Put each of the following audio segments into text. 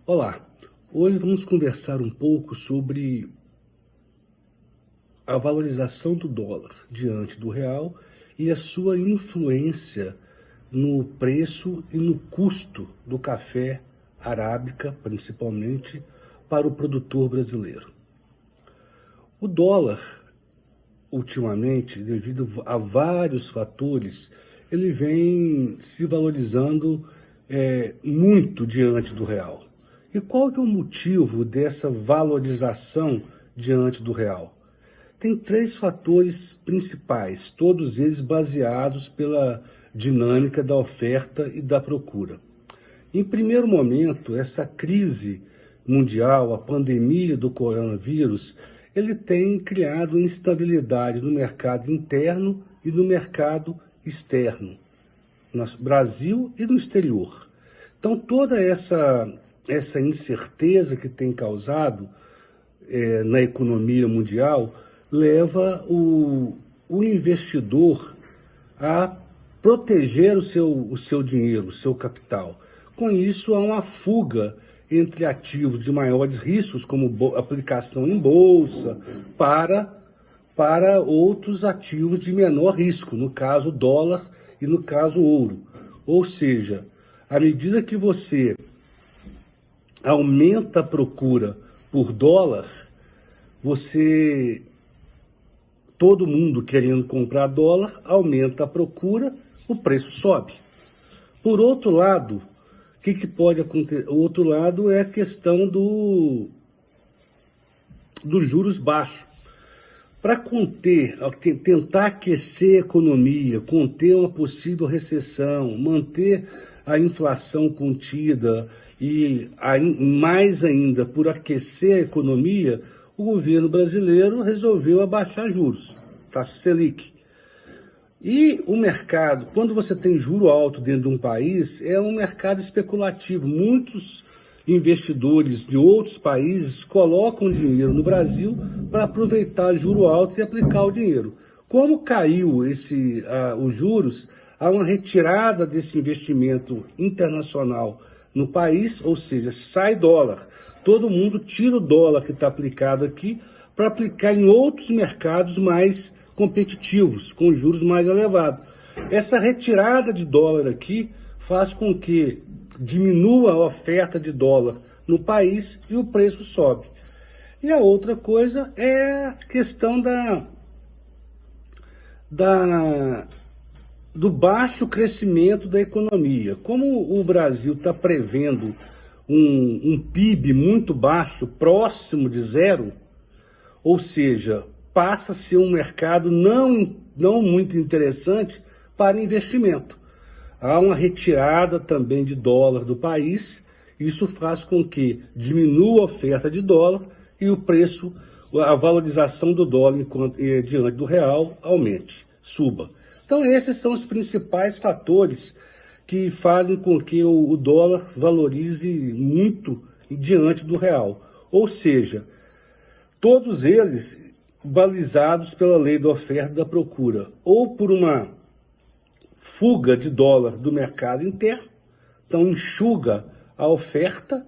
Olá, hoje vamos conversar um pouco sobre a valorização do dólar diante do real e a sua influência no preço e no custo do café arábica, principalmente para o produtor brasileiro. O dólar, ultimamente, devido a vários fatores, ele vem se valorizando muito diante do real. E qual que é o motivo dessa valorização diante do real? Tem três fatores principais, todos eles baseados pela dinâmica da oferta e da procura. Em primeiro momento, essa crise mundial, a pandemia do coronavírus, ele tem criado instabilidade no mercado interno e no mercado externo, no Brasil e no exterior. Então, toda essa incerteza que tem causado na economia mundial leva o investidor a proteger o seu dinheiro, o seu capital. Com isso, há uma fuga entre ativos de maiores riscos, como aplicação em bolsa, para outros ativos de menor risco, no caso dólar e no caso ouro. Ou seja, à medida que você aumenta a procura por dólar, todo mundo querendo comprar dólar, aumenta a procura, o preço sobe. Por outro lado, o que pode acontecer? O outro lado é a questão dos juros baixos. Para tentar aquecer a economia, conter uma possível recessão, manter a inflação contida e mais ainda por aquecer a economia, o governo brasileiro resolveu abaixar juros, taxa Selic. E o mercado, quando você tem juro alto dentro de um país, é um mercado especulativo. Muitos investidores de outros países colocam dinheiro no Brasil para aproveitar juro alto e aplicar o dinheiro. Como caiu os juros, há uma retirada desse investimento internacional no país, ou seja, sai dólar. Todo mundo tira o dólar que está aplicado aqui para aplicar em outros mercados mais competitivos, com juros mais elevados. Essa retirada de dólar aqui faz com que diminua a oferta de dólar no país e o preço sobe. E a outra coisa é a questão do baixo crescimento da economia. Como o Brasil está prevendo um PIB muito baixo, próximo de zero, ou seja, passa a ser um mercado não muito interessante para investimento. Há uma retirada também de dólar do país, isso faz com que diminua a oferta de dólar e o preço, a valorização do dólar diante do real aumente, suba. Então esses são os principais fatores que fazem com que o dólar valorize muito diante do real. Ou seja, todos eles balizados pela lei da oferta e da procura, ou por uma fuga de dólar do mercado interno, então enxuga a oferta,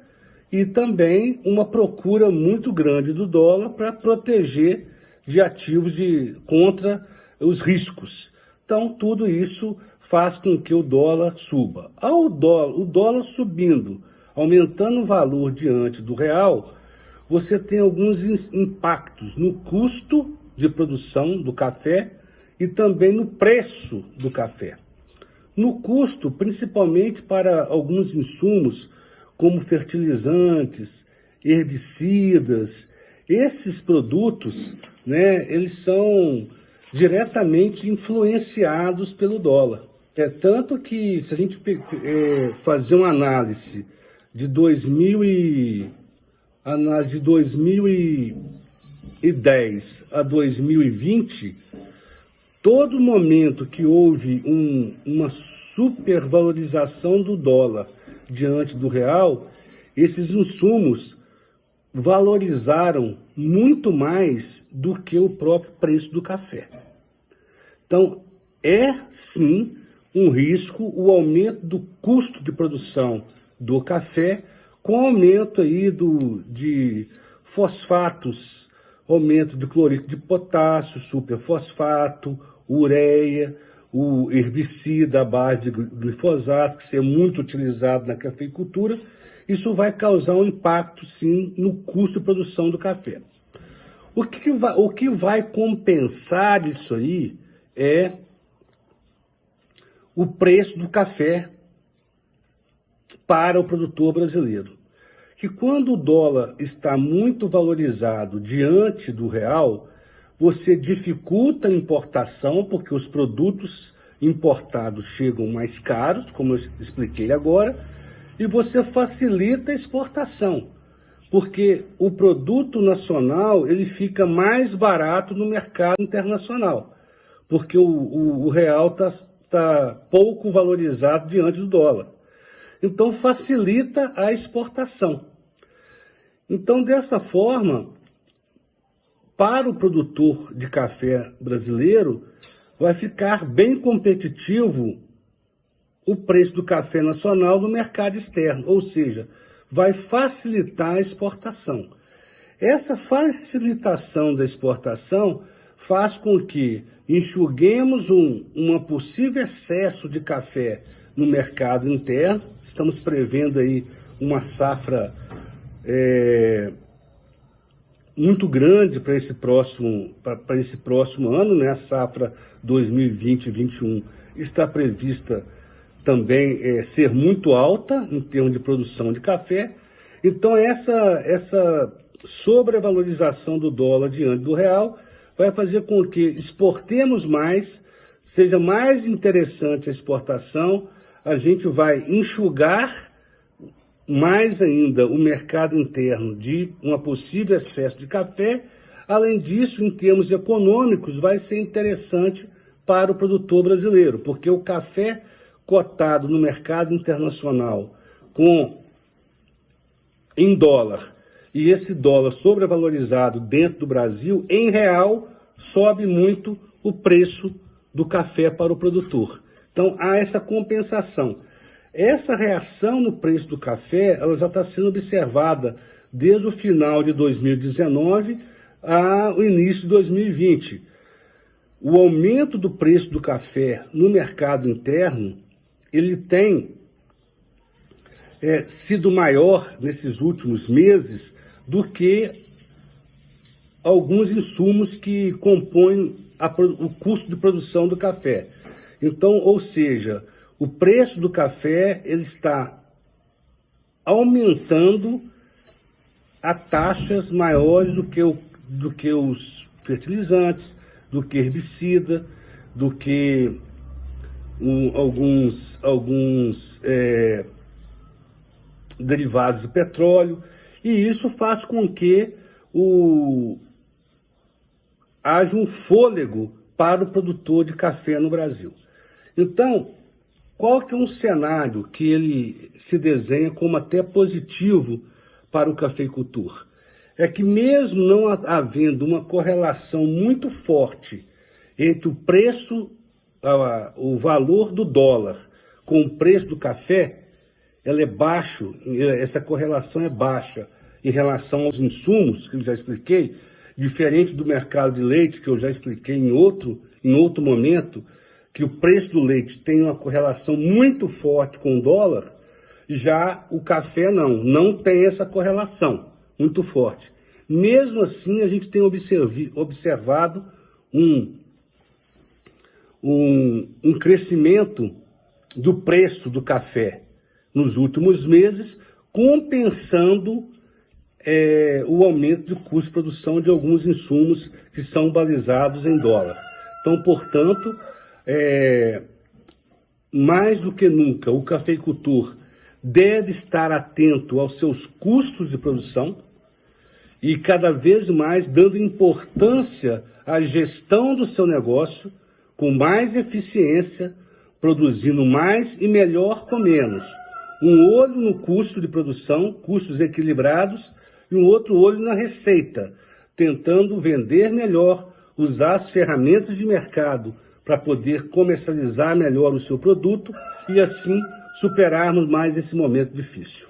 e também uma procura muito grande do dólar para proteger de ativos contra os riscos. Então tudo isso faz com que o dólar suba. O dólar subindo, aumentando o valor diante do real, você tem alguns impactos no custo de produção do café e também no preço do café. No custo, principalmente para alguns insumos, como fertilizantes, herbicidas, esses produtos, eles são diretamente influenciados pelo dólar. Tanto que, se a gente fazer uma análise de 2010 a 2020, todo momento que houve uma supervalorização do dólar diante do real, esses insumos valorizaram muito mais do que o próprio preço do café. Então, é sim um risco o aumento do custo de produção do café com aumento aí de fosfatos, aumento de cloreto de potássio, superfosfato, ureia, o herbicida à base de glifosato, que é muito utilizado na cafeicultura, isso vai causar um impacto, sim, no custo de produção do café. O que vai compensar isso aí é o preço do café para o produtor brasileiro. Que quando o dólar está muito valorizado diante do real, você dificulta a importação, porque os produtos importados chegam mais caros, como eu expliquei agora, e você facilita a exportação, porque o produto nacional ele fica mais barato no mercado internacional, porque o real está pouco valorizado diante do dólar. Então facilita a exportação. Então, dessa forma, para o produtor de café brasileiro, vai ficar bem competitivo o preço do café nacional no mercado externo, ou seja, vai facilitar a exportação. Essa facilitação da exportação faz com que enxuguemos um possível excesso de café no mercado interno. Estamos prevendo aí uma safra muito grande para esse próximo ano, né? A safra 2020-21 está prevista também ser muito alta em termos de produção de café. Então essa sobrevalorização do dólar diante do real vai fazer com que exportemos mais, seja mais interessante a exportação, a gente vai enxugar mais ainda o mercado interno de um possível excesso de café. Além disso, em termos econômicos, vai ser interessante para o produtor brasileiro, porque o café cotado no mercado internacional em dólar, e esse dólar sobrevalorizado dentro do Brasil, em real, sobe muito o preço do café para o produtor. Então, há essa compensação. Essa reação no preço do café, ela já está sendo observada desde o final de 2019 ao início de 2020. O aumento do preço do café no mercado interno, ele tem sido maior nesses últimos meses do que alguns insumos que compõem o custo de produção do café. Então, ou seja, o preço do café ele está aumentando a taxas maiores do que os fertilizantes, do que herbicida, do que alguns derivados do petróleo, e isso faz com que haja um fôlego para o produtor de café no Brasil. Então, qual que é um cenário que ele se desenha como até positivo para o cafeicultor? É que mesmo não havendo uma correlação muito forte entre o preço, o valor do dólar com o preço do café, ela é baixo, essa correlação é baixa em relação aos insumos, que eu já expliquei, diferente do mercado de leite, que eu já expliquei em outro momento, que o preço do leite tem uma correlação muito forte com o dólar, já o café não tem essa correlação muito forte. Mesmo assim, a gente tem observado um crescimento do preço do café nos últimos meses, compensando o aumento do custo de produção de alguns insumos que são balizados em dólar. Então, portanto, mais do que nunca, o cafeicultor deve estar atento aos seus custos de produção e cada vez mais dando importância à gestão do seu negócio com mais eficiência, produzindo mais e melhor com menos. Um olho no custo de produção, custos equilibrados, e um outro olho na receita, tentando vender melhor, usar as ferramentas de mercado para poder comercializar melhor o seu produto e assim superarmos mais esse momento difícil.